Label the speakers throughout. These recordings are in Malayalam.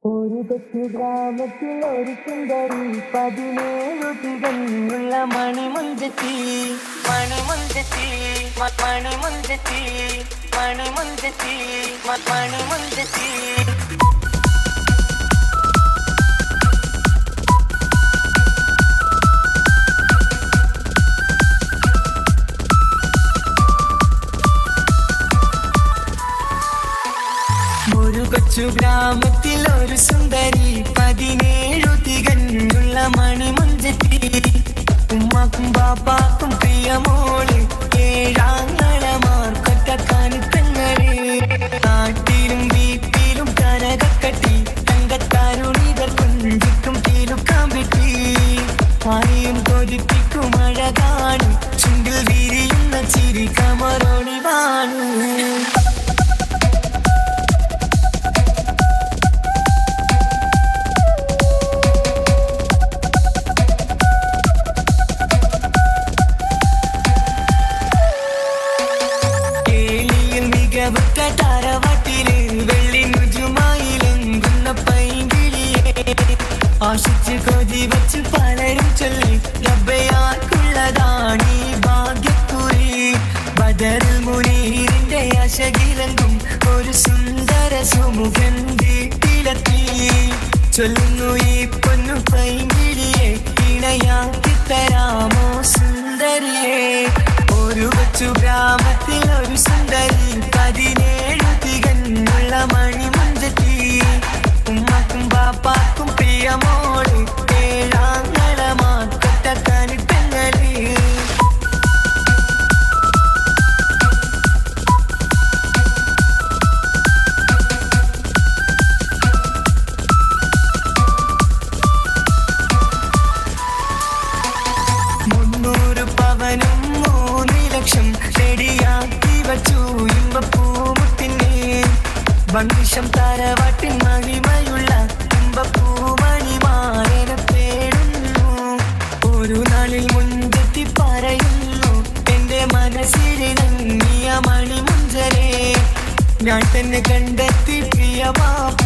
Speaker 1: ഒരു കൊച്ചു ഗ്രാമത്തിൽ ഒരു സുന്ദരി 17 തികഞ്ഞുള്ള മണിമുഞ്ചത്തി മണിമുഞ്ചത്തി മണിമുഞ്ചത്തി മണിമുഞ്ചത്തി മണിമുഞ്ചത്തി ഒരു കൊച്ചു ഗ്രാമത്തിൽ ഒരു സുന്ദരി 17 തികഞ്ഞുള്ള മണിമുഞ്ചത്തി ഉമ്മാക്കും ബാപ്പാക്കും പ്രിയമോള് ഏഴാങ്ങളമാർക്കൊറ്റക്കാനിത്തങ്ങളെ നാട്ടിലും വീട്ടിലും കനകക്കട്ടി തങ്കത്താരുണികൾ കൊഞ്ചിക്കും തീലുക്കാൻ പറ്റി ആരെയും കൊതിപ്പിക്കും അഴകാണ് ചുണ്ടിൽ വിരിയുന്ന ചിരി കമറൊളിവാണ് താരവാട്ടില് വെള്ളി നുജുമായിലെങ്കുന്ന പൈങ്കിളിയെ ആശിച്ച് കൊതി വച്ച് പലരും ചൊല്ലി റബ്ബയാർക്കുള്ളതാണീ ഭാഗ്യക്കുറി ബദറുൽ മുനീറിന്റെ അശകിലങ്കും ഒരു സുന്ദര സുമുഖൻ വീട്ടിലെത്തി ചൊല്ലുന്നു ഈ പൊന്നു പൈങ്കിളിയെ ഇണയാക്കി തരാമോ സുന്ദരിയെ ഒരു കൊച്ചു ഗ്രാമത്തിൽ ഒരു സുന്ദരി 17 തികഞ്ഞുള്ള മണിമുഞ്ചത്തി ഉമ്മാക്കും ബാപ്പാക്കും പ്രിയമോള് ഏഴാങ്ങളമാർക്കൊറ്റക്കാനിത്തങ്ങളെ പവനും 3 ലക്ഷം റെഡിയാക്കി വച്ചു ഇമ്പപ്പൂമുത്തിനെ ഭംഗിഷം താരവാട്ടിൻ മഹിമയുള്ള ഇമ്പപ്പൂമണിമാരനെ തേടുന്നു ഒരു നാളിൽ മുഞ്ചത്തി പറയുന്നു എന്റെ മനസ്സിലിണങ്ങിയ മണിമുഞ്ചരെ ഞാൻ തന്നെ കണ്ടെത്തി പ്രിയ ബാപ്പ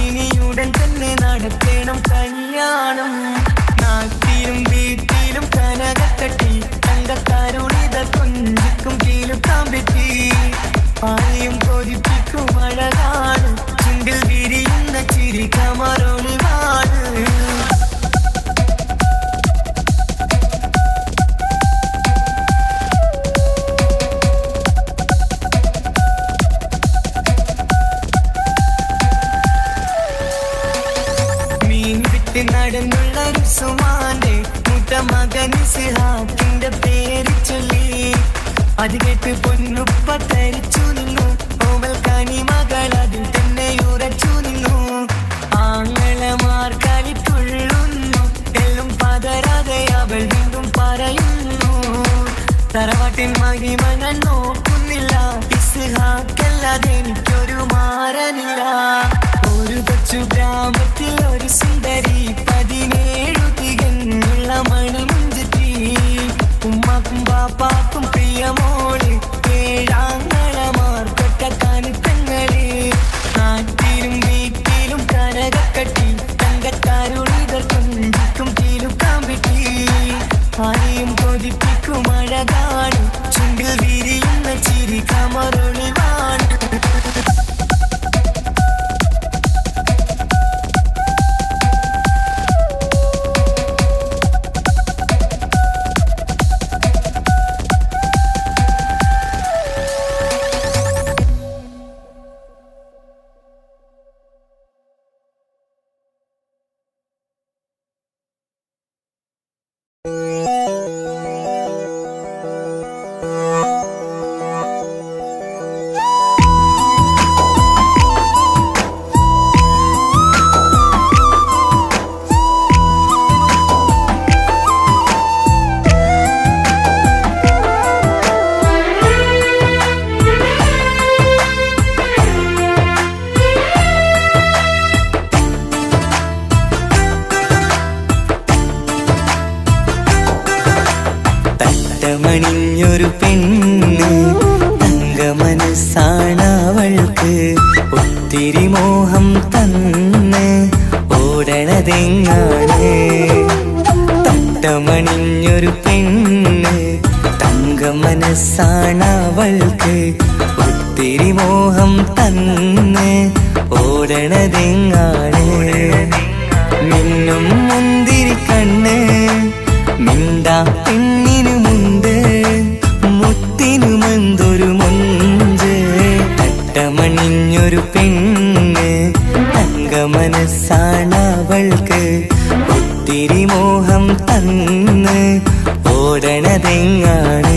Speaker 1: ഇനിയുടൻ തന്നെ നടത്തണം കല്യാണം നാട്ടിലും വീട്ടിലും കനകക്കട്ടി തങ്കത്താരുണിത കൊഞ്ചിക്കും തീലുക്കാൻ പറ്റി ആരെയും കൊതിപ്പിക്കും അഴകാണ് ചുണ്ടിൽ വിരിയുന്ന ചിരി കമറൊളിവാണ് മീൻ വിട്ട് നടന്നുള്ള റുസുമാന്റെ മൂത്ത മകൻ ഇസ്ഹാഖിന്റെ പേര് ചൊല്ലി അത് കേട്ട് പൊന്നുപ്പ തരിച്ചു നിന്നു ഓവൽ കനി മകൾ അതിൽ തന്നെ ഉറച്ചു നിന്നു ആങ്ങളമാർ കളിത്തുള്ളുന്നു എല്ലും പതരാതെ അവൾ വീണ്ടും പറയുന്നു തറവാട്ടിൻ മഹിമ ഞാൻ നോക്കുന്നില്ല ഇസ്ഹാഖല്ലാതെ എനിക്കൊരു മാറനില്ല ഒരു കൊച്ചു ഗ്രാമത്തിൽ ഒരു സുന്ദരി 17 തികഞ്ഞുള്ള മണിമുഞ്ചത്തി ഉമ്മാക്കും ബാപ്പാക്കും പ്രിയമോള് ഏഴാങ്ങളമാർക്കൊറ്റക്കാനിത്തങ്ങളെ നാട്ടിലും വീട്ടിലും കനകക്കട്ടി തങ്കത്താരുണികൾ കൊഞ്ചിക്കും തീലുക്കാൻ പറ്റി ആരെയും കൊതിപ്പിക്കും അഴകാണ് ചുണ്ടിൽ വിരിയുന്ന ചിരി കമറൊളിവാണ്
Speaker 2: മണിഞ്ഞൊരു പെണ്ണ് തങ്ക മനസ്സാണവൾക്ക് ഒത്തിരി മോഹം തന്ന് ഓടണതെങ്ങാണ് തട്ടമണിഞ്ഞൊരു പെണ്ണ് തങ്ക മനസ്സാണവൾക്ക് ഒത്തിരി മോഹം തന്ന് ഓടണതെങ്ങാണ് മിന്നും മുന്തിരി കണ്ണ് മിണ്ടാ പെണ്ണിനുമുണ്ട് മുത്തിനുമെന്തൊരു മുഞ്ച് തട്ടമണിഞ്ഞൊരു പെണ്ണ് തങ്ക മനസ്സാണവൾക്ക് ഒത്തിരി മോഹം തന്ന് ഓടണതെങ്ങാണ്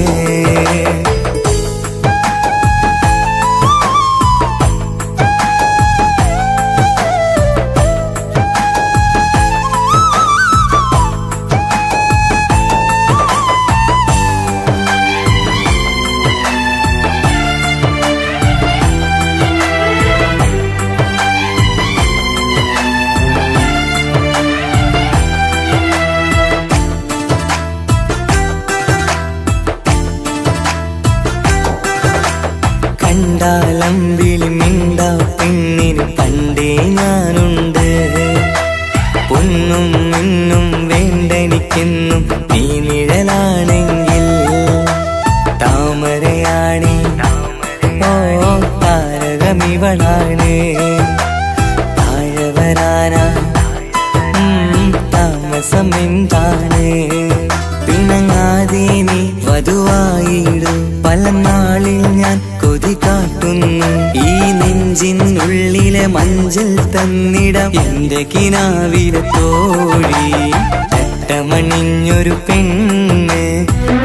Speaker 2: കണ്ടാലമ്പിളി മിണ്ടാ പെണ്ണിന് പണ്ടേ ഞാനുണ്ട് പൊന്നും മിന്നും വേണ്ടെനിക്കെന്നും നീ നിഴലാണെങ്കിൽ താമരയാണി ഓ താരകമിവളാണ് താഴെ വരാനാ താമസം എന്താണ് പിണങ്ങാതെ നീ വധുവായിടും പല നാളിൽ ഞാൻ കൊതി കാട്ടുന്നു ഈ നെഞ്ചിനുള്ളിലെ മഞ്ചൽ തന്നിടം എന്റെ കിനാവിലെ തോഴി തട്ടമണിഞ്ഞൊരു പെണ്ണ്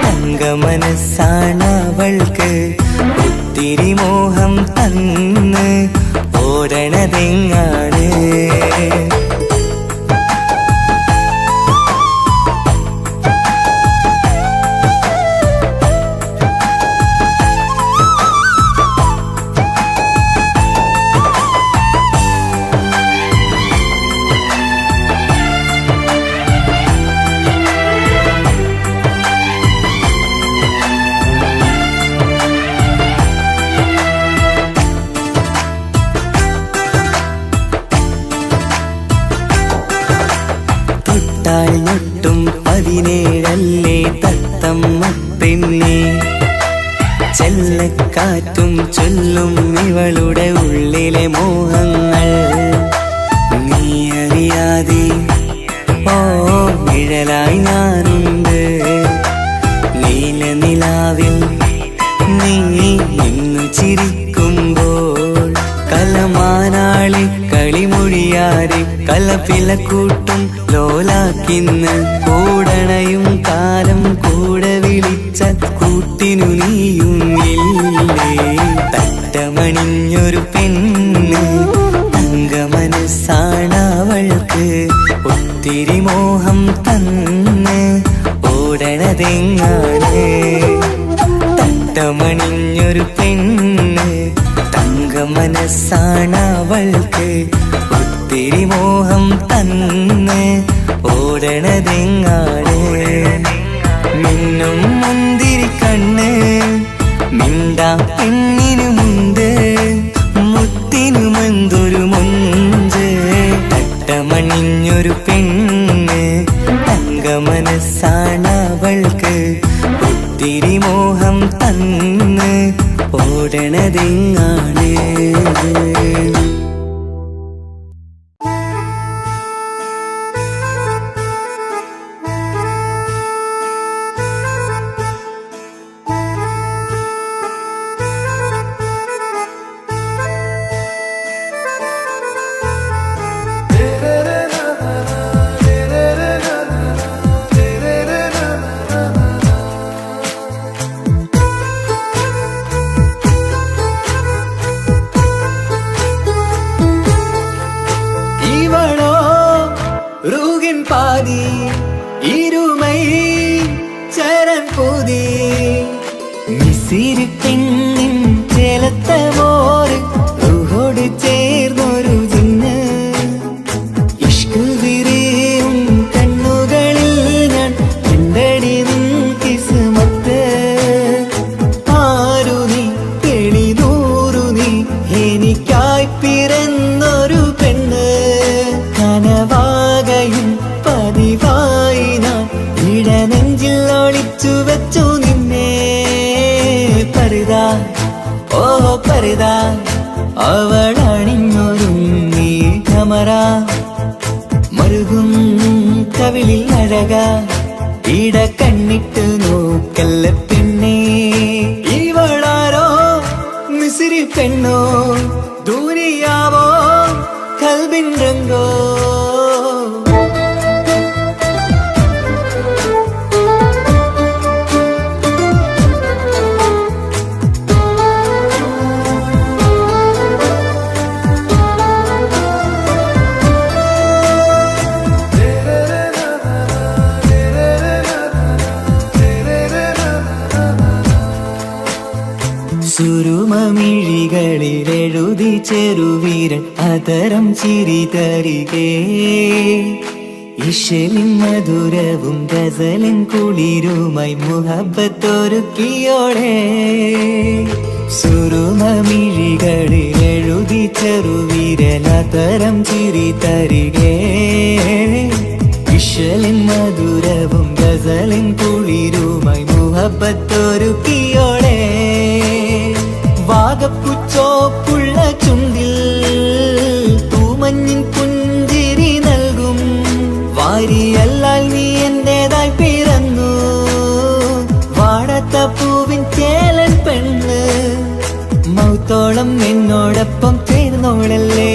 Speaker 2: തങ്ക മനസ്സാണവൾക്ക് ഒത്തിരി മോഹം തന്ന് ഓടണതെങ്ങാണ് ഞൊട്ടും 17 തത്തമ്മ പെണ്ണെ ചെല്ലക്കാറ്റും ചൊല്ലും ഇവളുടെ ഉള്ളിലെ മോഹങ്ങൾ നീ അറിയാതെ ഓ നിഴലായി ഞാനുണ്ട് നീല നിലാവിൽ നീ ഇന്നു ചിരിക്കുമ്പോൾ കലമാനാളി കളിമൊഴിയാതെ കലപ്പിലക്കൂട്ടും ലോലാക്കിന്ന് കൂടണയും കാലം കൂടെ വിളിച്ച കൂട്ടിനു നീയും ഇല്ലേ തട്ടമണിഞ്ഞൊരു പെണ്ണ് തങ്ക മനസ്സാണവൾക്ക് ഒത്തിരി മോഹം തന്ന് ഓടണതെങ്ങാണ് തട്ടമണിഞ്ഞൊരു പെണ്ണ് തങ്ക മനസ്സാണവൾക്ക് ഒത്തിരി മോഹം തന്ന് ഓടണതെങ്ങാണ് മിന്നും മുന്തിരി കണ്ണ് മിണ്ടാ പെണ്ണിനുമുണ്ട് മുത്തിനുമെന്തൊരു മുഞ്ച് തട്ടമണിഞ്ഞൊരു പെണ്ണ് തങ്ക മനസ്സാണവൾക്ക് ഒത്തിരി മോഹം തന്ന് ഓടണതെങ്ങാണ് பாதி இருமை சரண் போதி மிசிறு பெண்ணின் ചേലത്തെ മോര് റൂഹോട് ചേർന്നൊരു ജിന്ന് ഇഷ്ക് വിരിയും കണ്ണുകളിൽ ഞാൻ കണ്ടടി നിൻ കിസ്മത്ത് ആരു നീ തെളിനൂറു നീ എനിക്കായി പിറന്നൊരു പെണ്ണ് കനവാകെ പരിതാ അവൾ അണിഞ്ഞൊരുങ്ങി കമറ മരുകും കവിളിൽ അഴക ഇട കണ്ണിട്ട് നോക്കല്ല പെണ്ണേ ഇവളാരോ മിസിരി പെണ്ണോ ദൂരിയാവോ കൽബിൻ രംഗോ സുരുമമിഴികളിലെഴുതി ചെറുവീരൻ അതരം ചിരി തരികേ ഇശലിൻ മധുരവും ഗസലിൻ കുളിരുമായി മുഹബത്തൊരുക്കിയോളെ സുരുമമിഴികളിലെഴുതി ചെറുവീരൻ അതരം ചിരി തരികേ ഇശലിൻ മധുരവും ഗസലിൻ കുളിരുമായി മുഹബത്തൊരുക്കിയോളെ വാഗപ്പുച്ചോപ്പുള്ള ചുണ്ടിൽ തൂമഞ്ഞിൻ പുഞ്ചിരി നൽകും വാരിയല്ലാൽ നീ എന്റേതായി പിറന്നു വാടാത്ത പൂവിൻ ചേലൻ പെണ്ണ് മൗത്തോളം എന്നോടൊപ്പം ചേർന്നോളല്ലേ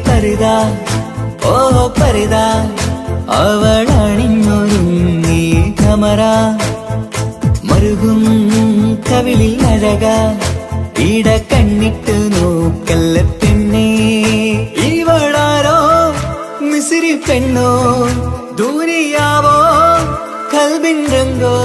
Speaker 2: പരിതാ ഓ പരിതാ അവൾ അണിഞ്ഞൊരുങ്ങി കമറ മരുകും കവിളിൽ അഴക ഇട കണ്ണിട്ട് നോക്കല്ല പെണ്ണേ ഇവളാരോ മിസിരി പെണ്ണോ ദൂരിയാവോ കൽബിൻ രംഗോ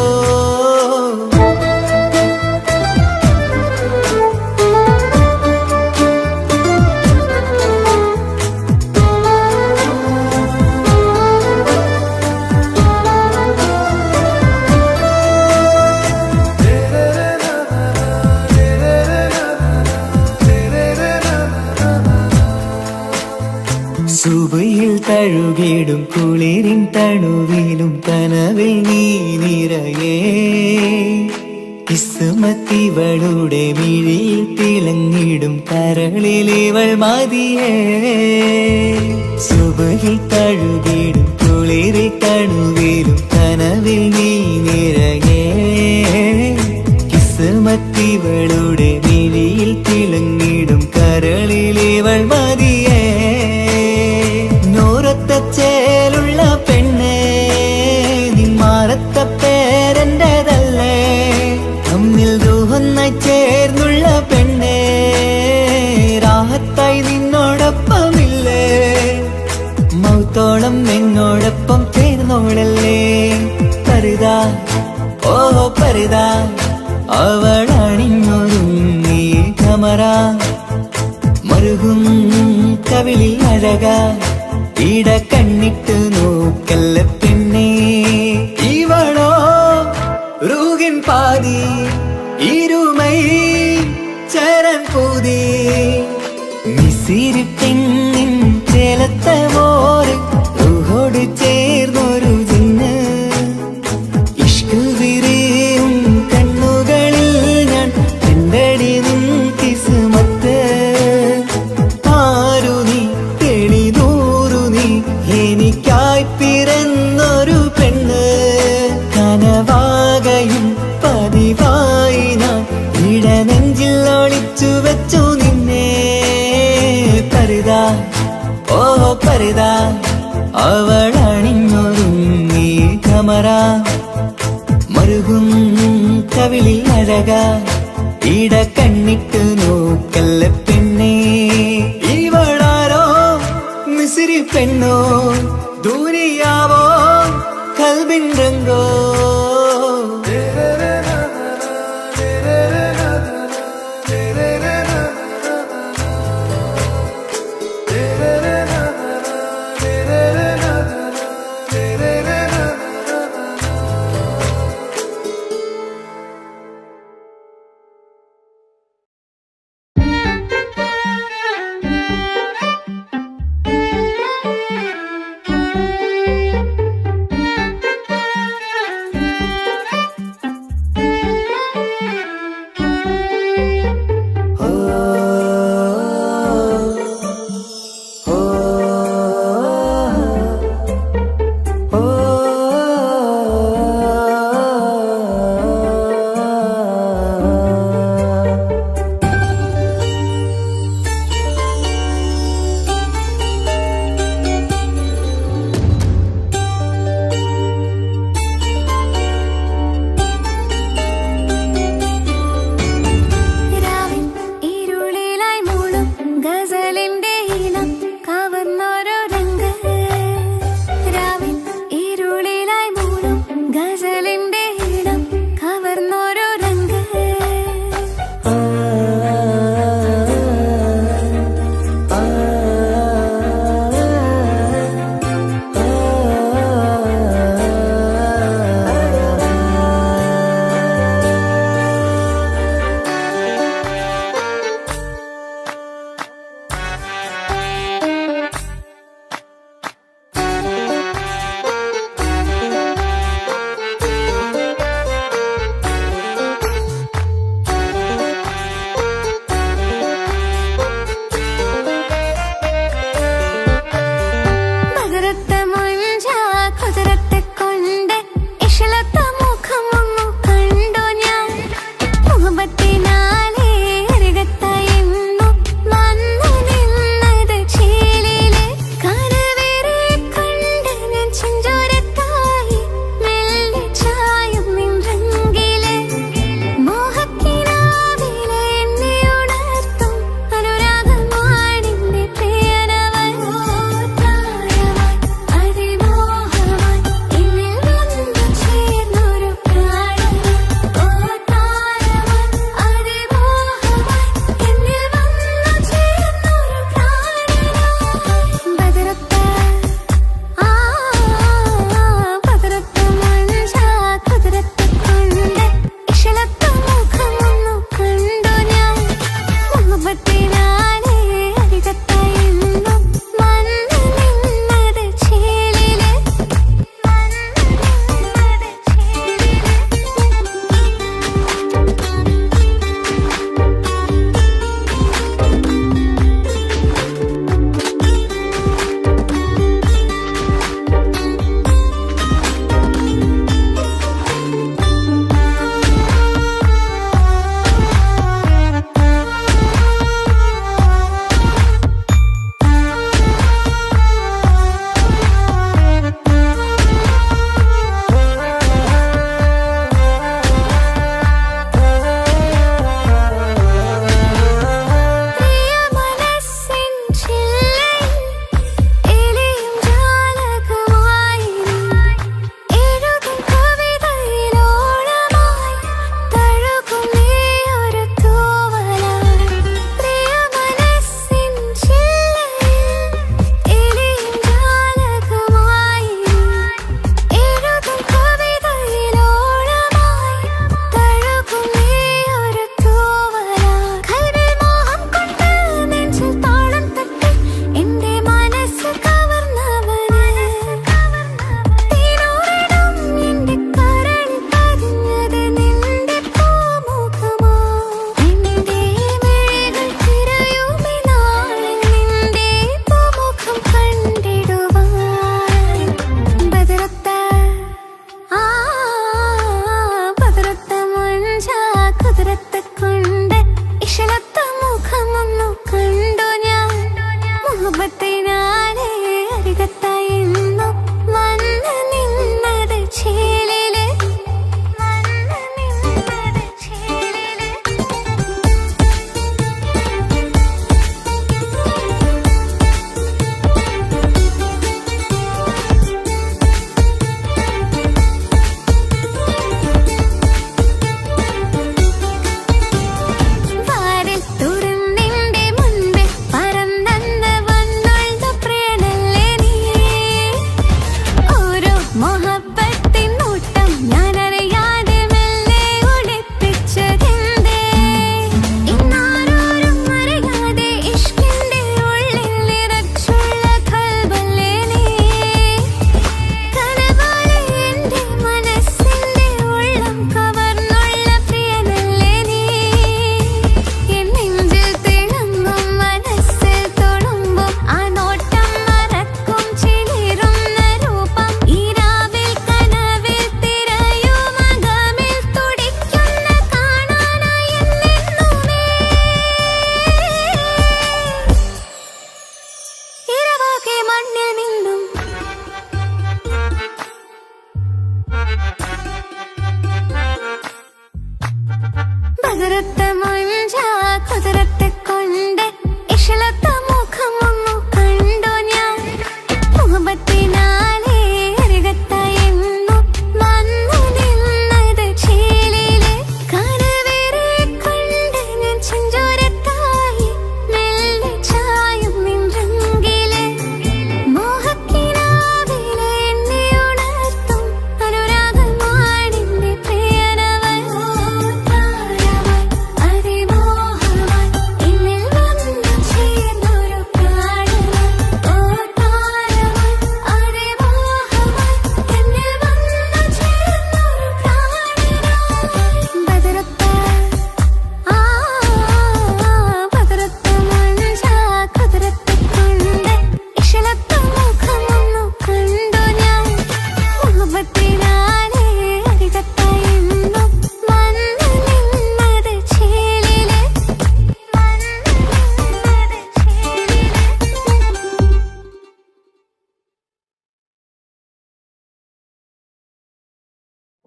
Speaker 2: സുബയിൽ തഴുകിടും കുളിരിൻ തണുവിലും കനവിൽ നീ നിറയേ കിസ്മത്തിവളുടെ മിഴിയിൽ തിളങ്ങിടും കരളിലിവൾ മതിയേ സുബയിൽ തഴുകിടും കുളിരിൽ തണുവിലും കനവിൽ നീ നിറയേ കിസ്മത്തിവളുടെ മിഴിയിൽ തിളങ്ങിടും കരളിലിവൾ മതിയേ ചേലുള്ള പെണ്ണേ നിന്മാറത്ത പേരെന്റേതല്ലേ തമ്മിൽ ദൂഹൊന്നായി ചേർന്നുള്ള പെണ്ണേ രാഹത്തായി നിന്നോടൊപ്പമില്ലേ മൗത്തോളം എന്നോടൊപ്പം ചേർന്നോളല്ലേ പരിതാ ഓ പരിതാ അവൾ അണിഞ്ഞൊരുങ്ങി കമറ മരുകും കവിളിൽ അഴക ഇട കണ്ണിട്ട് നോക്കല്ല പെണ്ണേ ഇവളോ റൂഹിൻ പാതി ഇരുമൈ ചരൻ പൂതി മിസിരി പെണ്ണിൻ ചേലത്ത മോര് റൂഹോട് ചേർന്നൊരു ജിന്ന് ഇഷ്ക് വിരിയും കണ്ണുകളിൽ ഞാൻ കണ്ടടി നിൻ കിസ്മത്ത് ആരു നീ എനിക്കായി പിറന്നൊരു പെണ്ണ് കനവാകയും പതിവായി ഞാൻ ഇടനെഞ്ചിൽ ഒളിച്ചു വെച്ചു നിന്നെ പരിതാ ഓ പരിതാ അവൾ അണിഞ്ഞൊരുങ്ങി കമറ മരുകും കവിളിൽ അഴക ഇട കണ്ണിട്ട് നോക്കല്ല പെണ്ണേ ഇവളാരോ മിസിരി പെണ്ണോ ദൂരിയാവോ കൽബിൻ രംഗോ
Speaker 3: അരികത്തായെന്നു വന്നു നിന്നത് ചേലില് കുതിരത്തെ മഞ്ച കുതിരത്തെ കൊണ്ട് ഇഷളത്തെ മുഖമൊന്നു കണ്ടു ഞാൻ മുഹബത്തിനാലേ അരികത്തായെന്നു വന്നു നിന്നത് ചേലില് കനവേറെ കൊണ്ട് ഞാൻ ചെഞ്ചോരത്തായി മെല്ലെ ചായും നിൻറങ്കില് മോഹക്കിനാവിലെ എന്നെ ഉണർത്തും അനുരാഗമാണിന്റെ പ്രിയനവൻ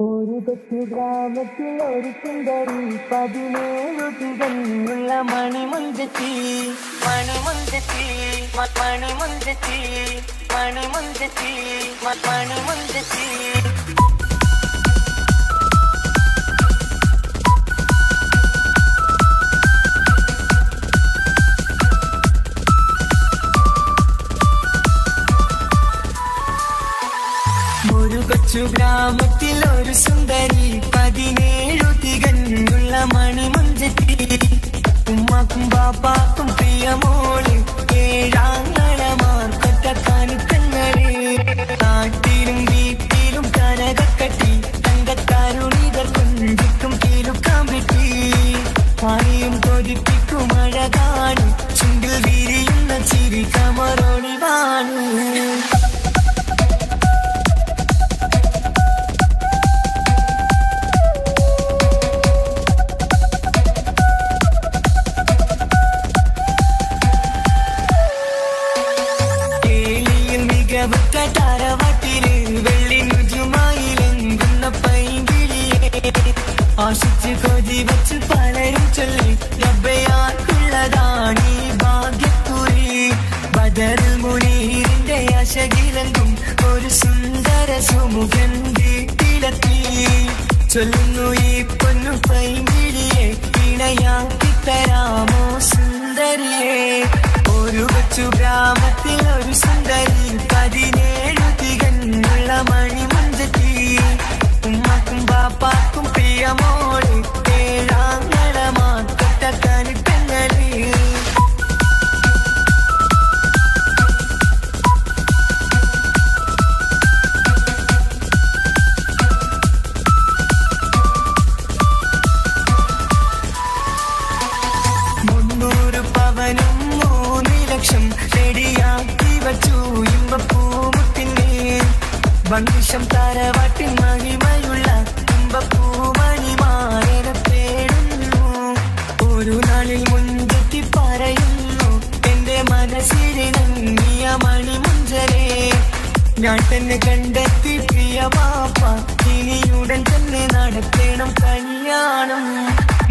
Speaker 1: ഒരു കൊച്ചു ഗ്രാമത്തിൽ ഒരു സുന്ദരി 17 തികഞ്ഞുള്ള മണിമുഞ്ചത്തി മണിമുഞ്ചത്തി മണിമുഞ്ചത്തി മണിമുഞ്ചത്തി മണിമുഞ്ചത്തി ഒരു കൊച്ചു ഗ്രാമത്തിൽ ഒരു സുന്ദരി 17 തികഞ്ഞുള്ള മണിമുഞ്ചത്തി ഉമ്മാക്കും ബാപ്പാക്കും പ്രിയമോള് ഏഴാങ്ങളമാർക്കൊറ്റക്കാനിത്തങ്ങളെ നാട്ടിലും വീട്ടിലും കനകക്കട്ടി തങ്കത്താരുണികൾ കൊഞ്ചിക്കും കീലുക്കാൻ പറ്റി പായും കൊതിപ്പിക്കും അഴകാണ് ചുണ്ടിൽ വിരിയുന്ന ചിരി കമറൊളിവാണ് താരവാട്ടില് വെള്ളി നുജുമായിലെങ്കുന്ന പൈങ്കിളിയെ ആശിച്ച് കൊതി വച്ച് പലരും ചൊല്ലി റബ്ബയാർക്കുള്ളതാണീ ഭാഗ്യക്കുറി ബദറുൽ മുനീറിന്റെ അശകിലങ്കും ഒരു സുന്ദര സുമുഖൻ വീട്ടിലെത്തി ചൊല്ലുന്നു ഈ പൊന്നു പൈങ്കിളിയെ ഇണയാക്കി തരാമോ സുന്ദരിയെ ഒരു കൊച്ചു ഗ്രാമത്തിൽ ഒരു സുന്ദരി 17 തികഞ്ഞുള്ള മണിമുഞ്ചത്തി ഉമ്മാക്കും ബാപ്പാക്കും പ്രിയമോള് ഏഴാങ്ങളമാർക്കൊറ്റക്കാനിത്തങ്ങളെ പവനും 3 ലക്ഷം റെഡിയാക്കി വച്ചു ഇമ്പപ്പൂമുട്ടിനെ വണ്ടിഷം താരവാട്ടിൻ മഹിമയുള്ള ഇമ്പപ്പൂമണിമാരെ തേടുന്നു ഒരു നാളിൽ മുഞ്ചത്തി പറയുന്നു എന്റെ മനസ്സിലിണങ്ങിയ മണിമുഞ്ചരെ ഞാൻ തന്നെ കണ്ടെത്തി പ്രിയ വാപ്പ ഇനിയുടൻ തന്നെ നടത്തേണം കല്യാണം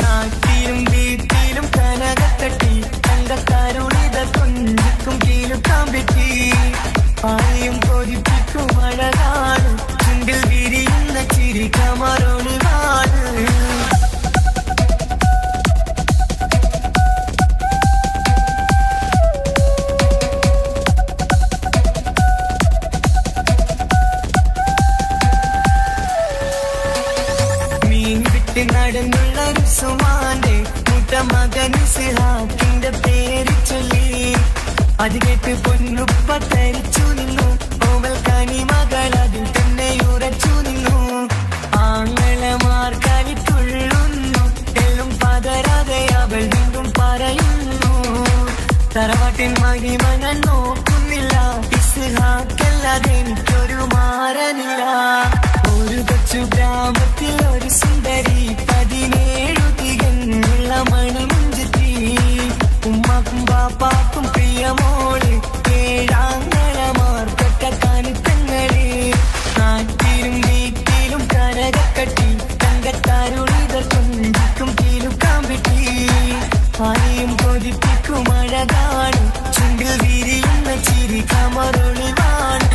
Speaker 1: നാട്ടിലും വീട്ടിലും കനകത്തട്ടി തങ്കത്താരുണിത കൊഞ്ചിക്കും കീലുക്കാൻ പറ്റി പായും കൊതിപ്പിക്കും അഴകാണ് ചുണ്ടിൽ വിരിയുന്ന ചിരി കമറൊളിവാണ് നടന്നുള്ള സുമാന്റെ മുട്ട മകൻ സിഹാക്കിന്റെ പേര് ചൊല്ലി അത് കേട്ട് പൊന്നുപ്പ തരിച്ചു നിന്നു ഓവൽ കനി മകൾ അതിൽ തന്നെ ഉറച്ചു നിന്നു ആങ്ങളമാർ കളിത്തുള്ളുന്നു എല്ലും പതരാതെ അവൾ വീണ്ടും പറയുന്നു തറവാട്ടിൻ മഹിമ ഞാൻ നോക്കുന്നില്ല ഇസ്ഹാക്കല്ലാതെ എനിക്കൊരു മാറനില്ല ഒരു കൊച്ചു ഗ്രാമത്തിൽ ഒരു സുന്ദരി 17 തികഞ്ഞുള്ള മണിമുഞ്ചത്തി ഉമ്മാക്കും ബാപ്പാക്കും പ്രിയമോള് ഏഴാങ്ങളമാർ തൊട്ട കാണിത്തങ്ങളെ നാട്ടിലും വീട്ടിലും കനകക്കട്ടി തങ്കത്താരുളിത കൊഞ്ചിക്കും കീലുക്കാൻ പറ്റി ആരെയും കൊതിപ്പിക്കും അഴകാണ് ചുണ്ടിൽ വിരിയുന്ന ചിരി കമറൊളിവാണ്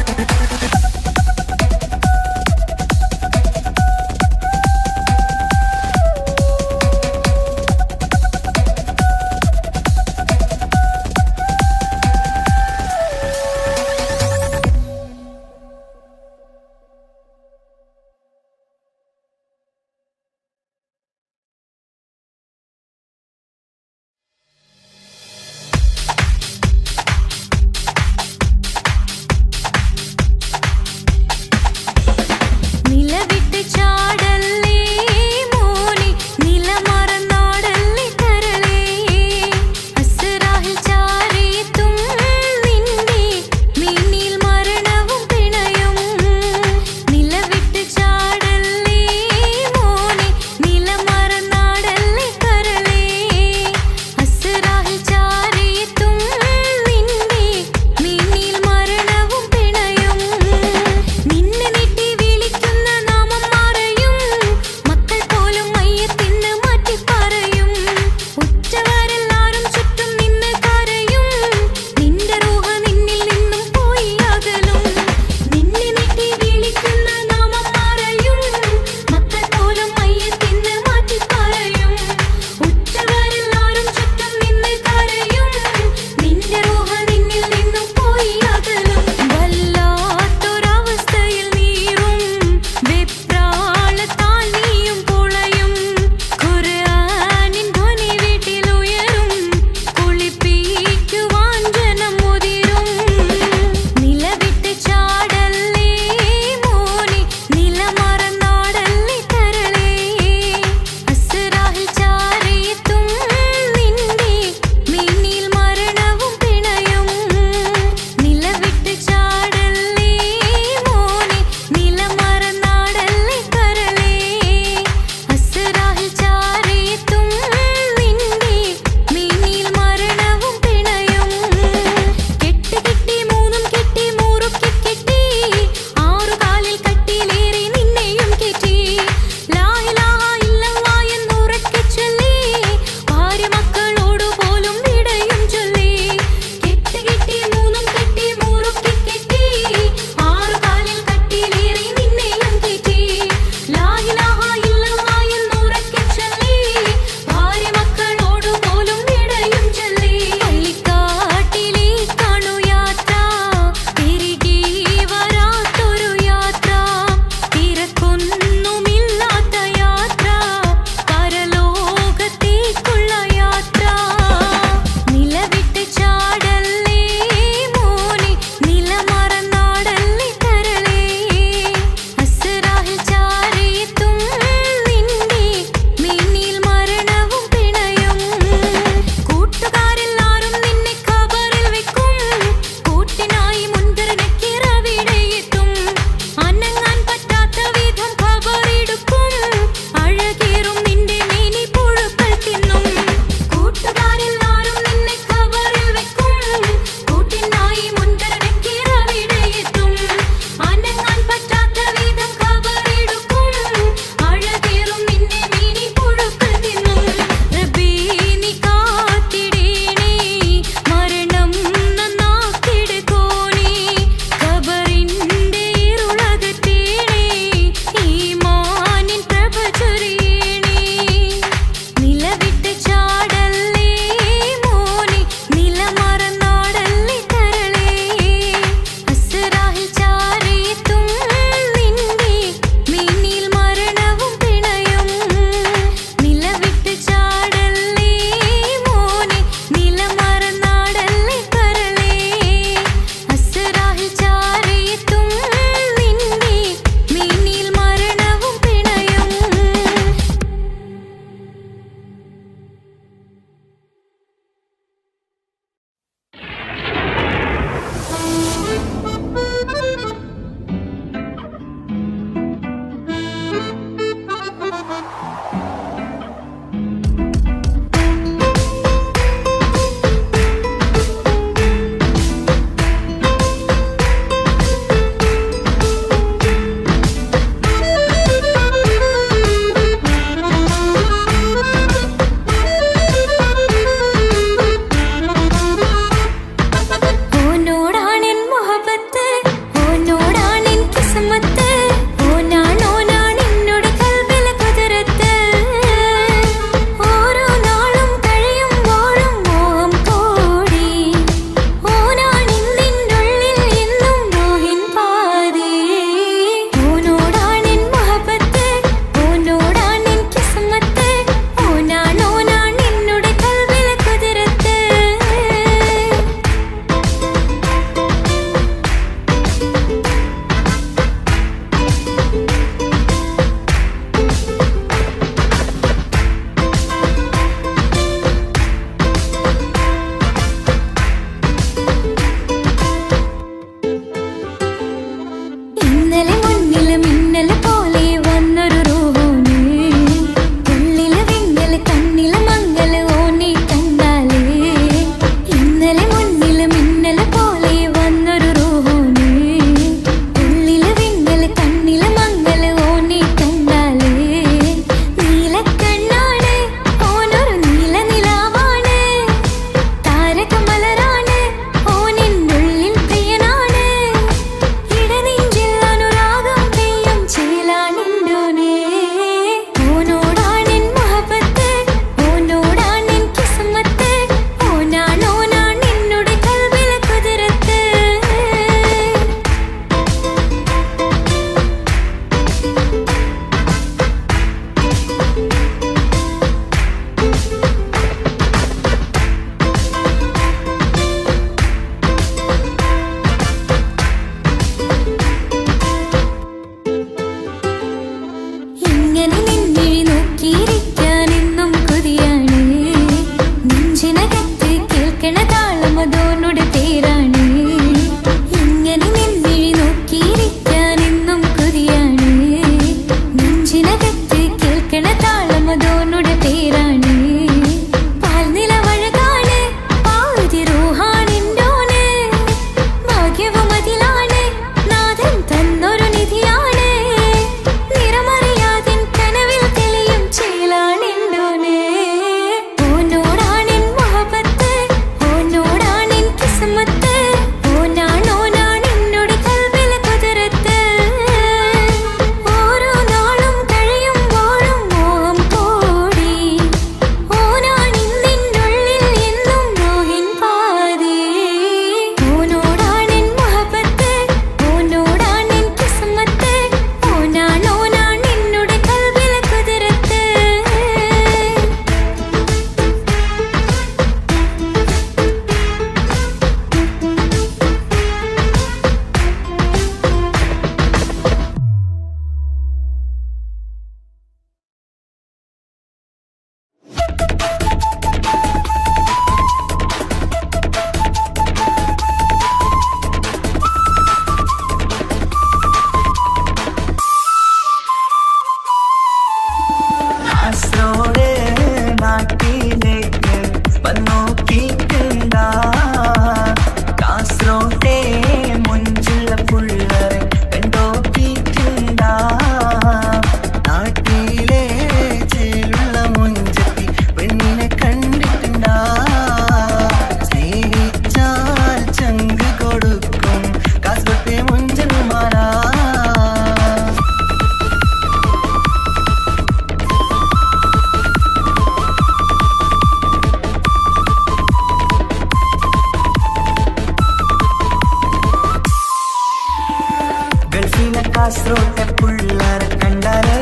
Speaker 1: കാസർഗോട്ടെ പിള്ളേരെ കണ്ടാല്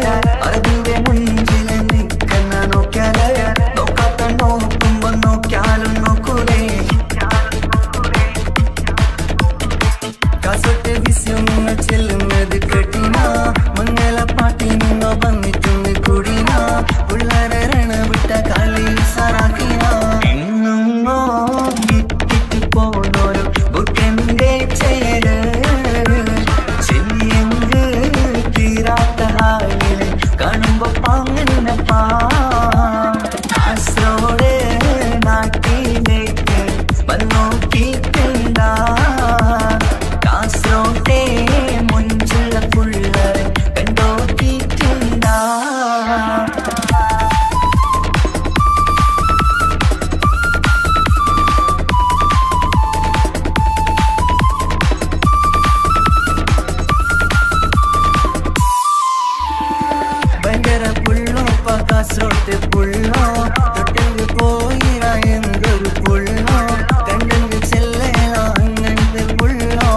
Speaker 1: അതിന്റെ മുഞ്ചില് നിൽക്കുന്ന നോക്കിയാല് നോക്കാത്ത നോക്കുമ്പോ നോക്കിയാലും നോക്കൂലേ കാസർഗോട്ടെ വിസ്യം നിങ്ങൾ ചെല്ലുന്നത് കെട്ടിന മംഗല പാട്ടി നിന്നോ വന്നിട്ടുണ്ട് കുടിന പിള്ളേരെ രണ വിട്ട കളി സാറാക്കിന എന്നും നോക്കിട്ട് പോണോരു ബുക്കന്റെ ചേര് ചെല്ലിയെങ്ക് തീരാത്ത ഹാലില് കാണുമ്പോ പാങ്ങനപ്പാ കാസർഗോഡ് നാട്ടിലേക്ക് വന്നോക്കിട്ടുണ്ട കാസർഗോട്ടെ മുഞ്ചുള്ള പിള്ളേരെ കണ്ടോക്കിട്ടുണ്ട ഭയങ്കര പുള്ളോ കാസർഗോട്ടെ പുള്ളോ തൊട്ടെങ്കിൽ പോയിര എന്തൊരു പുള്ളോ കണ്ടെങ്കിൽ ചെല്ലലോ അങ്ങനത്തെ പുള്ളോ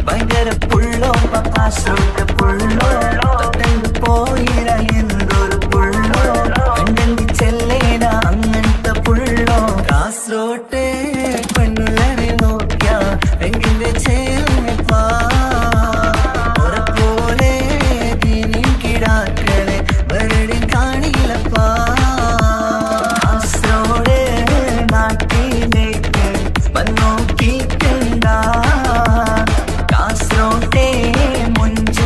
Speaker 1: ഭയങ്കര പുള്ളോ കാസർഗോട്ടെ പുള്ളോ തൊട്ടെങ്കിൽ പോയിര എന്തൊരു പുള്ളോ കണ്ടെങ്കിൽ ചെല്ലല അങ്ങനത്തെ പുള്ളോ കാസർഗോട്ടെ പെണ്ണുള്ളരെ നോക്കിയ എങ്കിന്റെ ചേർന്നിപ്പാ കാസർഗോഡ് നാട്ടിലേക്ക് വന്നോക്കിട്ടുണ്ട കാസർഗോട്ടെ മുഞ്ച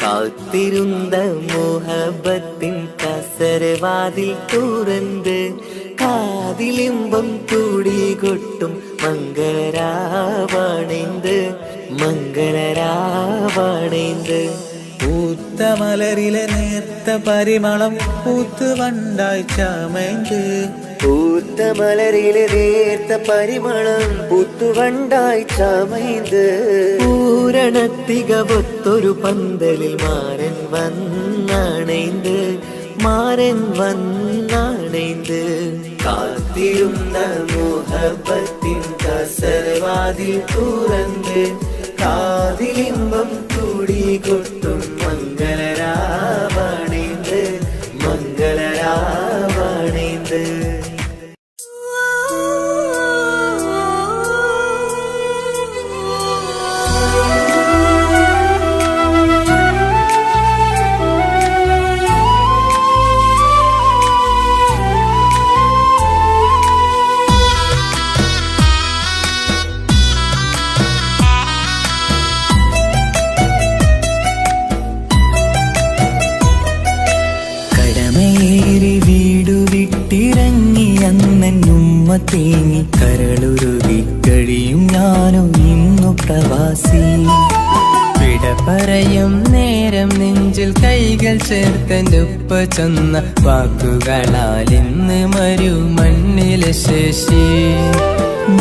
Speaker 2: കാത്തിരുന്ന മോഹബത്തിൻ കസരവാതിൽ തുറന്ന് കാതിലിമ്പം കൂടി കൊട്ടും മംഗളരാവണൈந்து മംഗളരാവണൈந்து
Speaker 1: പൂത്ത മലരിലെ നേർത്ത പരിമളം പൂത്ത് വണ്ടായി ചമൈந்து
Speaker 2: പൂത്ത മലരിലെ നേർത്ത പരിമളം പൂത്തുവണ്ടായി ചമൈந்து പൂരണത്തികവൊത്തൊരു പന്തലിൽ മാരൻ വന്നണൈந்து മാരൻ വന്നണൈந்து കാത്തിരുന്ന മോഹബത്തിൻ കസരവാതിൽ തുറന്ന് കാതിലിമ്പം കൂടി കൊട്ടും മംഗളരാവണൈந்து മംഗളരാവണൈந்து തേങ്ങി കരളുരുകി കഴിയും ഞാനും ഇന്നു പ്രവാസി.
Speaker 4: വിട പറയും നേരം നെഞ്ചിൽ കൈകൾ ചേർത്തെന്റെ ഉപ്പ ചെന്ന വാക്കുകളാൽ ഇന്ന് മരു മണ്ണിലെ ശേഷി.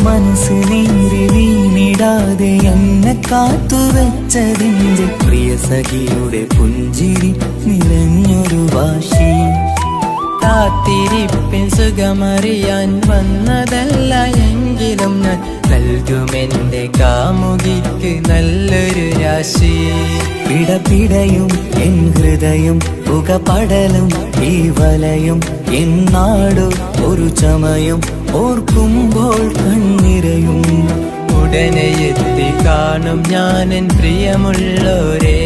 Speaker 2: മനസ്സ് നീറി വീണിടാതെ എന്നെ കാത്തുവെച്ചതിന്റെ പ്രിയ സഖിയുടെ പുഞ്ചിരി നിറഞ്ഞൊരു വാശി.
Speaker 4: കാത്തിരിപ്പിൻ സുഖമറിയാൻ വന്നതല്ല എങ്കിലും ഞാൻ നൽകുമെന്റെ കാമുകിക്ക് നല്ലൊരു രാശി.
Speaker 2: പിടപിടയും എൻ ഹൃദയം പുകപടലും ഈ വലയും എന്നാടു ഒരു ചമയം ഓർക്കുമ്പോൾ കണ്ണിരയും.
Speaker 4: ഉടനെ എത്തി കാണും ഞാനെൻ പ്രിയമുള്ളോരേ,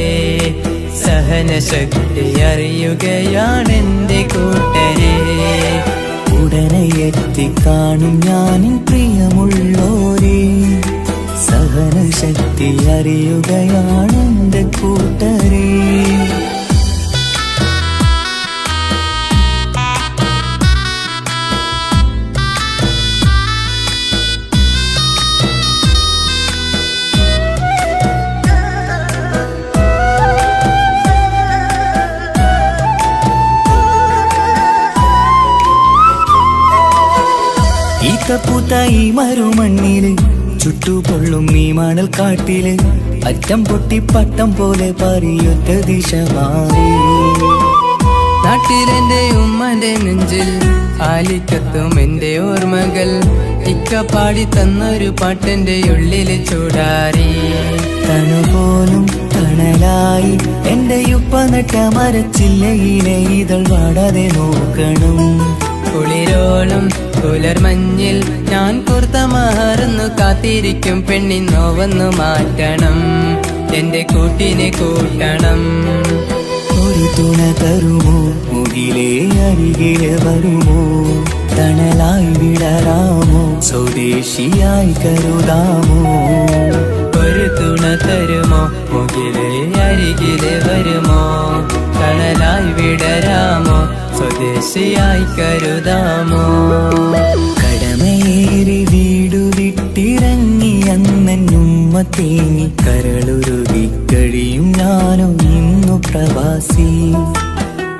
Speaker 4: സഹനശക്തി അറിയുകയാണെന്റെ കൂട്ടരെ.
Speaker 2: ഉടനെ എത്തി കാണും ഞാനിൻ പ്രിയമുള്ളോരേ, സഹനശക്തി അറിയുകയാണെന്റെ കൂട്ടരെ. പൂത്ത ഈ മരുമണ്ണില് ചുട്ടുപൊള്ളും ഈ മണൽ കാട്ടില് അറ്റം പൊട്ടി പട്ടം പോലെ പറയൊറ്റ ദിശ മാറി.
Speaker 4: നാട്ടിലെന്റെ ഉമ്മന്റെ നെഞ്ചിൽ ആലിക്കത്തും എന്റെ ഓർമ്മകൾ ഇക്ക പാടി തന്നൊരു പാട്ടെന്റെ ഉള്ളില് ചൂടാറി.
Speaker 2: തണുപോലും തണലായി എന്റെ ഉപ്പ നട്ട മരച്ചില്ലയിലെ ഇതൾ വാടാതെ നോക്കണം.
Speaker 4: കുളിരോളം പുലർമഞ്ഞിൽ ഞാൻ കുർത്ത മാറുന്നു കാത്തിരിക്കും പെണ്ണിൻ നോവന്നു മാറ്റണം, എന്റെ കൂട്ടിനെ കൂട്ടണം.
Speaker 2: ഒരു തുണ തരുമോ, മുകിലേ അരികിലെ വരുമോ, തണലായി വിടരാമോ, സ്വദേശിയായി കരുതാമോ.
Speaker 4: ഒരു തുണ തരുമോ, മുകിലേ അരികിലെ വരുമോ, തണലായി വിടരാമോ, സ്വദേശിയായി കരുതാമോ.
Speaker 2: കടമയേറി വീടു വിട്ടിറങ്ങി അന്നുമ്മ തേങ്ങി കരളുരുകി കഴിയും ഞാനും ഇന്നു പ്രവാസി.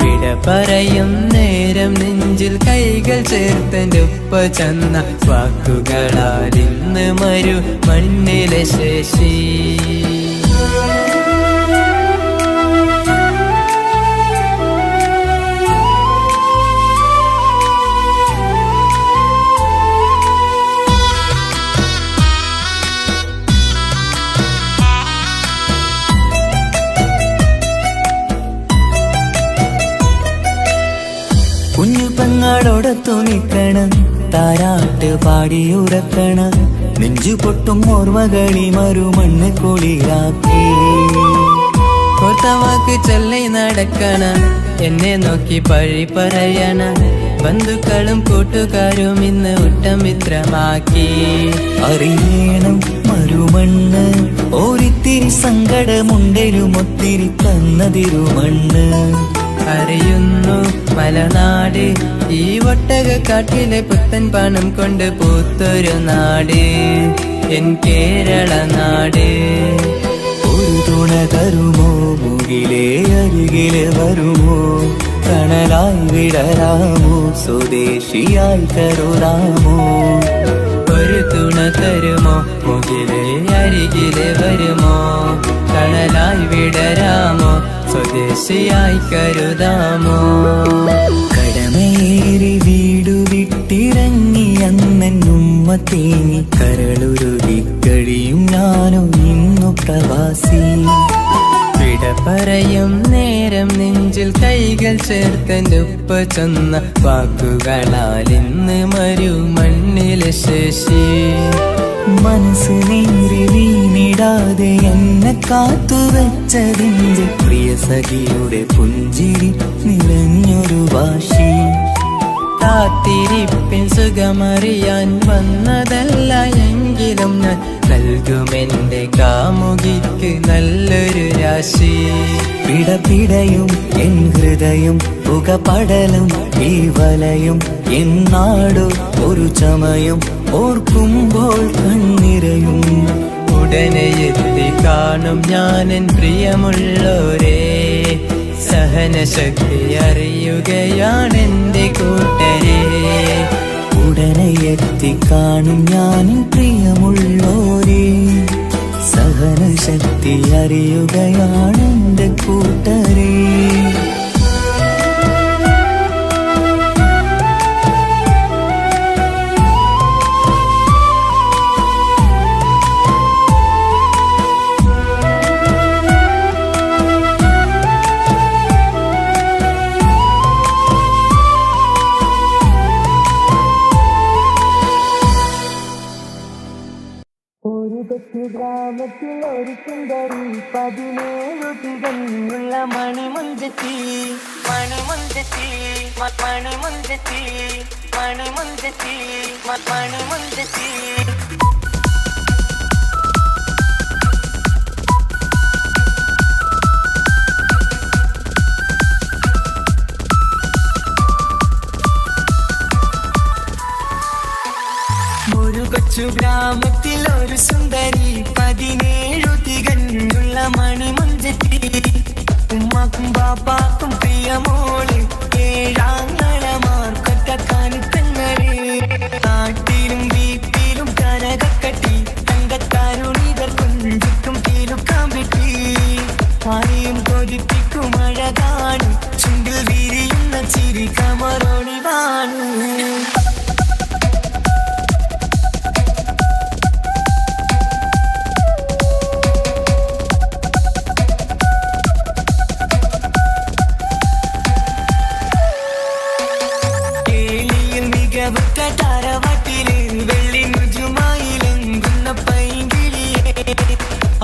Speaker 4: വിട പറയും നേരം നെഞ്ചിൽ കൈകൾ ചേർത്തെന്റെ ഉപ്പ ചെന്ന വാക്കുകളാൽ ഇന്ന് മരു മണ്ണിലെ ശേഷി.
Speaker 2: കുഞ്ഞു പെങ്ങളോടൊത്തു നിൽക്കണം, താരാട്ട് പാടിയുറക്കണ, നെഞ്ചു പൊട്ടും ഓർമ്മകളി മറുമണ്ണ് കുളിരാക്കി.
Speaker 4: വാക്ക് ചൊല്ലി നടക്കണ, എന്നെ നോക്കി പഴി പറയണ, ബന്ധുക്കളും കൂട്ടുകാരും ഇന്ന് ഉറ്റമിത്രമാക്കി.
Speaker 2: അറിയണം മരുമണ്ണ് ഒരിത്തിരി സങ്കടമുണ്ടേലും ഒത്തിരി തന്നതിരുമണ്ണ്.
Speaker 4: അറിയുന്നു മലനാട് ഈ ഒട്ടകക്കാട്ടിലെ പുത്തൻ പണം കൊണ്ട് പൂത്തൊരു നാട് എൻ കേരള നാട്.
Speaker 2: ഒരു തുണ തരുമോ മുകിലേ അരികില് വരുമോ കണലായി വിടരാമോ സ്വദേശിയായി കരുതാമോ.
Speaker 4: ഒരു തുണ തരുമോ മുകിലേ അരികിലെ വരുമോ കണലായി വിടരാമോ സ്വദേശിയായി കരുതാമോ.
Speaker 2: കടമേറി വീടു വിട്ടിറങ്ങി അന്നുമ്മ തേങ്ങി കരളുരുകി കഴിയും ഞാനോ ഇന്നു പ്രവാസി.
Speaker 4: വിട പറയും നേരം നെഞ്ചിൽ കൈകൾ ചേർത്തൻ്റെ ഉപ്പ ചെന്ന വാക്കുകളാൽ ഇന്ന് മരുമണ്ണിലെ ശേഷി.
Speaker 2: മനസ്സ് നീറി വീണിടാതെ എന്നെ കാത്തുവെച്ചതിന്റെ പ്രിയ സഖിയുടെ പുഞ്ചിരി നിറഞ്ഞൊരു വാശി.
Speaker 4: കാത്തിരിപ്പിൻ സുഖമറിയാൻ വന്നതല്ല എങ്കിലും ഞാൻ നൽകുമെന്റെ കാമുകിക്ക് നല്ലൊരു രാശി.
Speaker 2: പിടപിടയും എൻ ഹൃദയം പുകപടലും ഈ വലയും എന്നാടോ ഒരു ചമയും ഓർക്കുമ്പോൾ കണ്ണിരയും.
Speaker 4: ഉടനെ എത്തി കാണും ഞാനെൻ പ്രിയമുള്ളോരേ സഹനശക്തി അറിയുകയാണെന്റെ കൂട്ടരെ.
Speaker 2: ഉടനെ എത്തിക്കാണും ഞാൻ പ്രിയമുള്ളോരേ സഹനശക്തി അറിയുകയാണെന്റെ കൂട്ടരേ. ഗ്രാമത്തിൽ ഒരു സുന്ദരി 17 തികഞ്ഞുള്ള മണിമുഞ്ചത്തി മണിമുഞ്ചത്തി മണിമുഞ്ചത്തി മണിമുഞ്ചത്തി മണിമുഞ്ചത്തി. ഒരു കൊച്ചു ഗ്രാമത്തിൽ ഒരു സുന്ദരി 17 തികഞ്ഞുള്ള മണിമുഞ്ചത്തി. ഉമ്മാക്കും ബാപ്പാക്കും പ്രിയമോള് 7 നാട്ടിലും വീട്ടിലും കനകക്കട്ടി തങ്കത്താരുണികൾ കൊഞ്ചിക്കും തീലുക്കാൻ പറ്റി. ആരെയും കൊതിപ്പിക്കും അഴകാണ് ചുണ്ടിൽ വിരിയുന്ന ചിരി കമറൊളിവാണ്. താരവാട്ടില് വെള്ളി നുജുമായിലെങ്കുന്ന പൈങ്കിളിയെ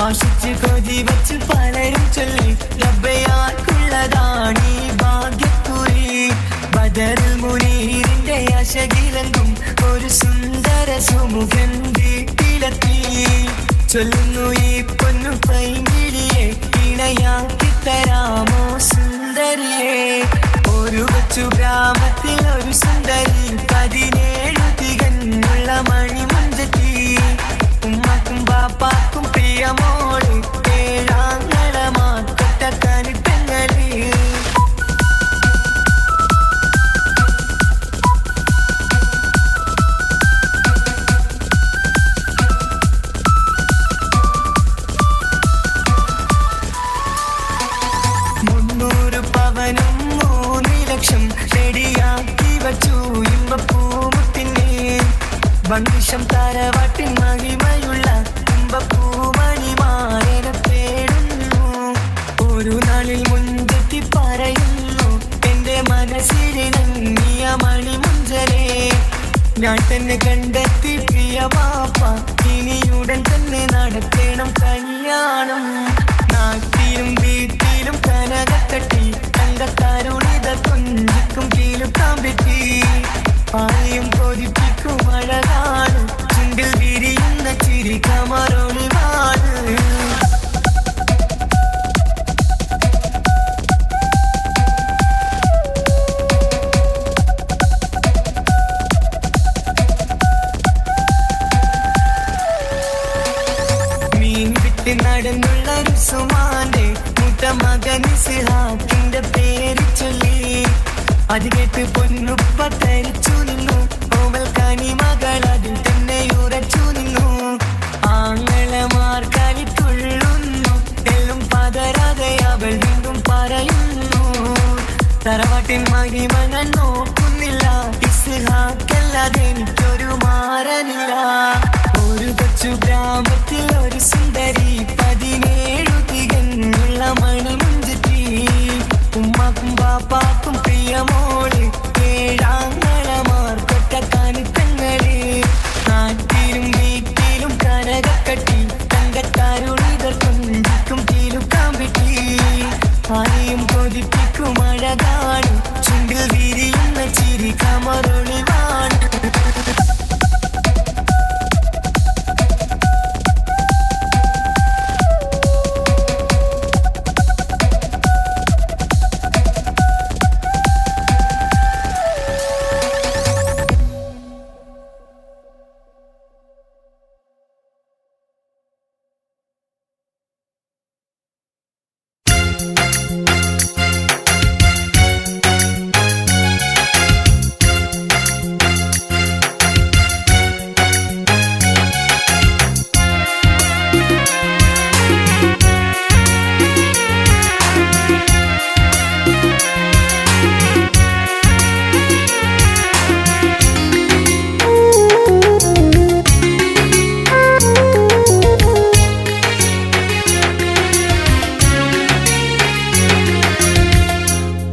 Speaker 2: ആശിച്ച് കൊതി വച്ച് പലരും ചൊല്ലി ലഭ്യയാർക്കുള്ളതാണീ ഭാഗ്യക്കുറി. ബദറുൽ മുനീറിന്റെ അശകിലെങ്കും ഒരു സുന്ദര സുമുഖൻ വീട്ടിലെത്തി. ചൊല്ലുന്നു ഈ പൊന്നു പൈങ്കിളിയെ ഇണയാക്കി തരാമോ സുന്ദരിയെ. ഒരു കൊച്ചു ഗ്രാമത്തിൽ ഒരു സുന്ദരി 17 തികഞ്ഞുള്ള മണിമുഞ്ചത്തി. ഉമ്മാക്കും ബാപ്പാക്കും പ്രിയമോള് 7 കനിപ്പെങ്ങള്. റെഡിയാക്കി വച്ചു ഇമ്പപ്പൂമുട്ടിനെ. വണ്ടിഷം താരവാട്ടിൻ മഹിമയുള്ള ഇമ്പപ്പൂമണിമാരെ തേടുന്നു. ഒരു നാളിൽ മുഞ്ചെത്തി പറയുന്നു എന്റെ മനസ്സിലിണങ്ങിയ മണിമുഞ്ചരെ. ഞാൻ തന്നെ കണ്ടെത്തി പ്രിയ പാപ്പ ഇനിയുടൻ തന്നെ നടത്തണം കല്യാണം. നാട്ടിലും വീട്ടിലും കനകക്കട്ടി തങ്കത്താരുണിത കൊഞ്ചിക്കും കീലുക്കാൻ പറ്റി. ആരെയും കൊതിപ്പിക്കും അഴകാണ് ചുണ്ടിൽ വിരിയുന്ന ചിരി കമറോളി. ഉസ്മാന്റെ മുട്ട മകൻ ഇസ്ഹാഖിന്റെ പേര് ചൊല്ലി. അത് കേട്ട് പൊന്നുപ്പ തരിച്ചു നിന്നു. ഓവൽ കനി മകൾ അതിൽ തന്നെ ഉറച്ചു നിന്നു. ആങ്ങളമാർ കളിത്തുള്ളുന്നു. എല്ലും പതരാതെ അവൾ വീണ്ടും പറയുന്നു. തറവാട്ടിൻ മഹിമ ഞാൻ നോക്കുന്നില്ല. ഇസ്ഹാഖല്ലാതെ എനിക്കൊരു മാറനില്ല. ഒരു കൊച്ചു ഗ്രാമത്തിൽ ഒരു സുന്ദരി 17 തികഞ്ഞുള്ള മണിമുഞ്ചത്തി. ഉമ്മാക്കും ബാപ്പാക്കും പ്രിയമോള് 7 ആങ്ങളമാർ കൊട്ടക്കാനിത്തങ്ങള്. നാട്ടിലും വീട്ടിലും കനകക്കട്ടി തങ്കത്താരുളിതർ കൊഞ്ചിക്കും തീലുക്കാൻ പറ്റി. ആരെയും കൊതിപ്പിക്കും അഴകാണ്. ചുണ്ടിൽ വിരിയുന്ന ചിരി കമറൊളിവാണ്.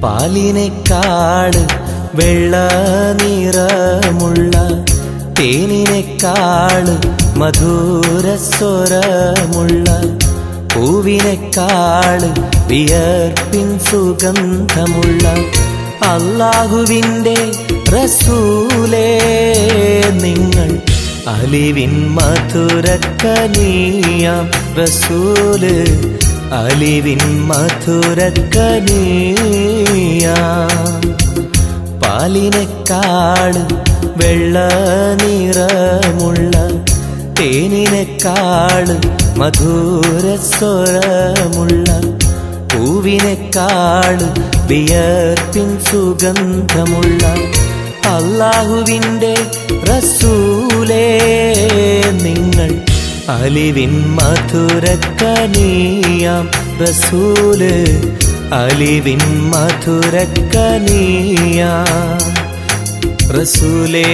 Speaker 1: പാലിനേക്കാള് വെള്ള നിറമുള്ള തേനിനേക്കാള് മധുരസ്വരമുള്ള പൂവിനേക്കാള് വിയർപ്പിൻ സുഗന്ധമുള്ള അല്ലാഹുവിൻ്റെ റസൂലേ നിങ്ങൾ അലിവിൻ മധുരക്കനിയാം റസൂല് അലിവിൻ മധുരക്കനിയാം പാലിനേക്കാള് വെള്ള നിറമുള്ള തേനിനേക്കാള് മധുരസ്വരമുള്ള പൂവിനേക്കാള് വിയർപ്പിൻ സുഗന്ധമുള്ള അല്ലാഹുവിൻ്റെ റസൂലേ നിങ്ങൾ അലിവിൻ മധുരക്കനിയാം റസൂല് അലിവിൻ മധുരക്കനിയാം റസൂലേ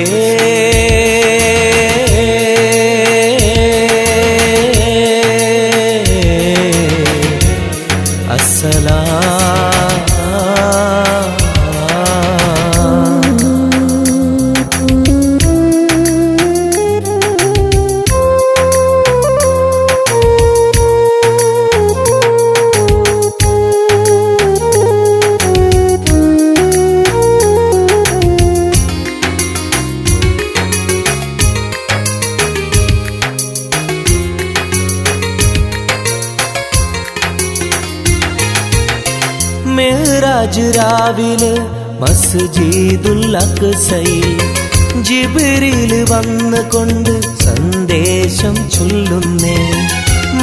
Speaker 1: മിഅ്റാജ് രാവിലെ മസ്ജിദുൽ അഖ്സയിൽ ജിബ്രീൽ വന്നുകൊണ്ട് സന്ദേശം ചൊല്ലുന്നേ.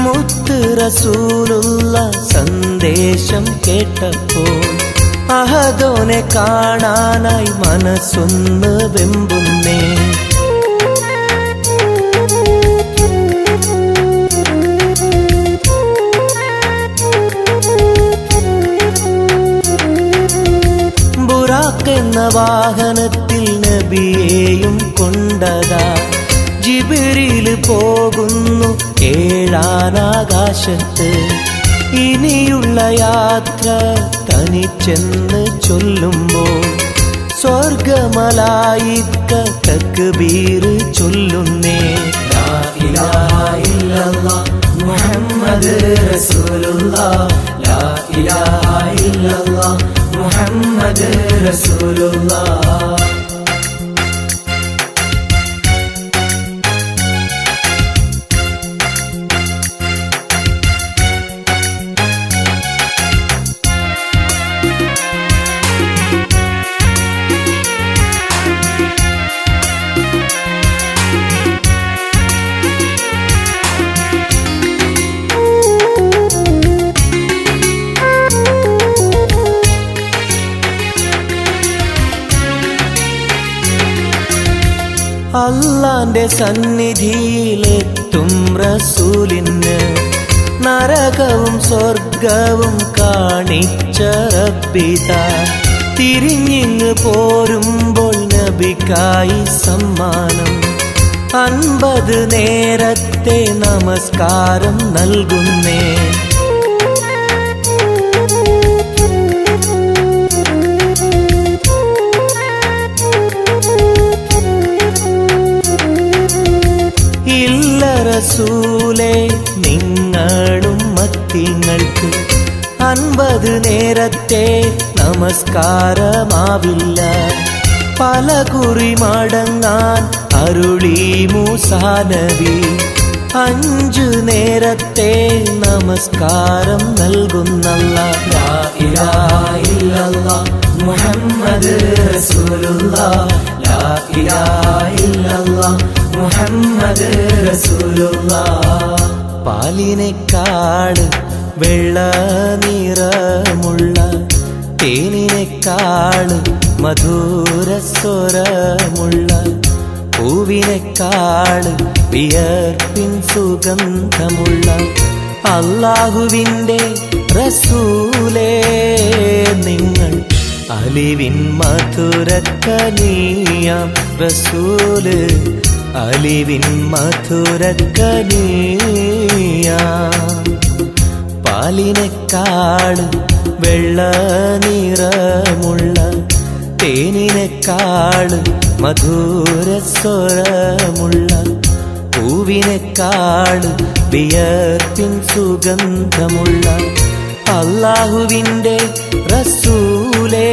Speaker 1: മുത്ത് റസൂലുള്ള സന്ദേശം കേട്ടപ്പോൾ അഹദോനെ കാണാനായി മനസ്സൊന്ന് വെമ്പുന്നേ. ബുറാഖ് എന്ന വാഹനത്തിൽ നബിയെയും കൊണ്ടതാ ജിബ്രീൽ പോകുന്നു 7ാം ആകാശത്ത്. ഇനിയുള്ള യാത്ര തനിച്ചെന്ന് ചൊല്ലുമ്പോൾ സ്വർഗമലായിക്ക തക്ബീർ ചൊല്ലുന്നേ. ലാ ഇലാഹ ഇല്ലല്ലാഹ് മുഹമ്മദ് റസൂലുള്ളാഹ് ലാ ഇലാഹ ഇല്ലല്ലാഹ് മുഹമ്മദ് റസൂലുള്ളാഹ്. അല്ലാന്റെ സന്നിധിയിലെത്തും റസൂലിന് നരകവും സ്വർഗവും കാണിച്ച റബ്ബിത തിരിഞ്ഞിങ്ങ് പോരുമ്പോൾ നബിക്കായി സമ്മാനം 50 നേരത്തെ നമസ്കാരം നൽകുന്നേ. ഇല്ല റസൂലേ നിങ്ങളും മത്തിങ്ങൾക്ക് 50 നേരത്തെ നമസ്കാരമാവില്ല. പല കുറി മടങ്ങാൻ അരുളി മൂസാ നബി 5 നേരത്തെ നമസ്കാരം നൽകുന്നല്ലാഹ്. ലാ ഇലാഹ ഇല്ലല്ലാഹ് മുഹമ്മദ് റസൂലുള്ളാഹ്. ലാ ഇലാഹ ഇല്ലല്ലാഹ് മുഹമ്മദ് റസൂലുള്ളാഹ്. പാലിനേക്കാൾ വെള്ള നിറമുള്ള തേനിനേക്കാൾ മധുരസ്വരമുള്ള പൂവിനേക്കാൾ വിയർപ്പിൻ സുഗന്ധമുള്ള അല്ലാഹുവിൻ്റെ റസൂലേ നിങ്ങൾ അലിവിൻ മധുരക്കനിയാം റസൂല്. അലിവിൻ മധുരക്കനിയാം. പാലിനേക്കാൾ വെള്ള നിറമുള്ള തേനിനേക്കാൾ മധുരസ്വരമുള്ള പൂവിനേക്കാൾ വിയർപ്പിൻ സുഗന്ധമുള്ള അല്ലാഹുവിൻ്റെ റസൂലേ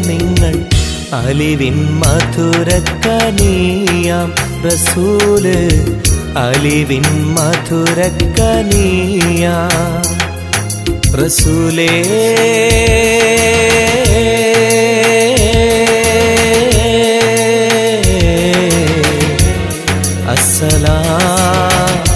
Speaker 1: നിങ്ങൾ അലിവിൻ മധുരക്കനിയാം റസൂല്. അലിവിൻ മധുരക്കനിയാം റസൂലേ. السلام